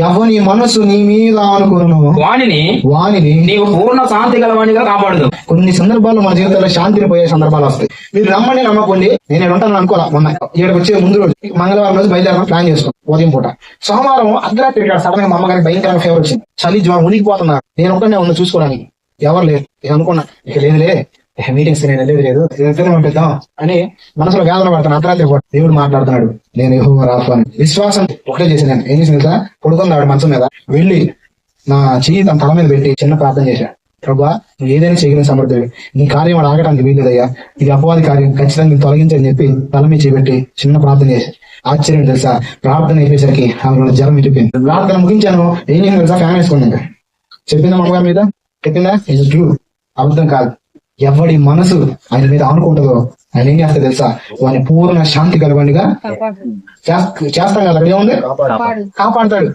ఎవని మనసు నీ మీద అనుకును వాణిని నీవు పూర్ణ శాంతి గలవాణిగా కాపాడదు. కొన్ని సందర్భాల్లో మన జీవితంలో శాంతిని పోయే సందర్భాలు వస్తాయి. మీరు నమ్మండి నమ్మకండి, నేను ఉంటాను అనుకోలే. మొన్న ఇక్కడికి వచ్చే ముందు రోజు మంగళవారం రోజు బయలుదేరడం ప్లాన్ చేసుకున్నాం ఉదయం పూట. సోమవారం అర్ధరాత్రి సడన్ గా మా అమ్మగారికి భయంకరంగా ఫీవర్ వచ్చింది. చలి జ్వరం ఉనికిపోతున్నా. నేను ఒకనే ఉన్న చూసుకోవడానికి ఎవరు లేదు. నేను అనుకున్నా ఇక లేదులే మీటింగ్స్ నేను లేదు పంపిద్దాం అని మనసులో వేదన పడతాను. అర్ధరాత్రి పూట దేవుడు మాట్లాడుతున్నాడు. నేను యెహోవా రాఫా అని విశ్వాసం ఒకటే చేసి నేను ఏం చేసిన పడుకుందాడు మంచం మీద వెళ్ళి నా చెయ్యి తన తల మీద పెట్టి చిన్న ప్రార్థన చేశాను. ప్రభా నువ్వు ఏదైనా చేయగలిగిన సమర్థుడు, నీ కార్యం వాడు ఆగడానికి వీలేదయ్యా, ఇది అపవాది కార్యం, ఖచ్చితంగా నేను తొలగించని చెప్పి తల మీద చేపెట్టి చిన్న ప్రార్థన చేశాను. ఆశ్చర్యం తెలుసా, ప్రార్థన అయిపోయేసరికి ఆమె జ్వరం ఇరిపోయింది. ప్రార్థన ముగించాను. ఏం చేసిన తెలుసా, ఫ్యాన్ వేసుకున్నాను. చెప్పిందా అమ్మగారి మీద, చెప్పిందా ఇది ట్రూ, అబద్ధం కాదు. ఎవడి మనసు ఆయన మీద ఆనుకుంటుందో ఆయన ఏం చేస్తా తెలుసా, వాని పూర్ణ శాంతి కలవండిగా చేస్తాం కదా. అక్కడ ఏముంది, కాపాడుతాడు.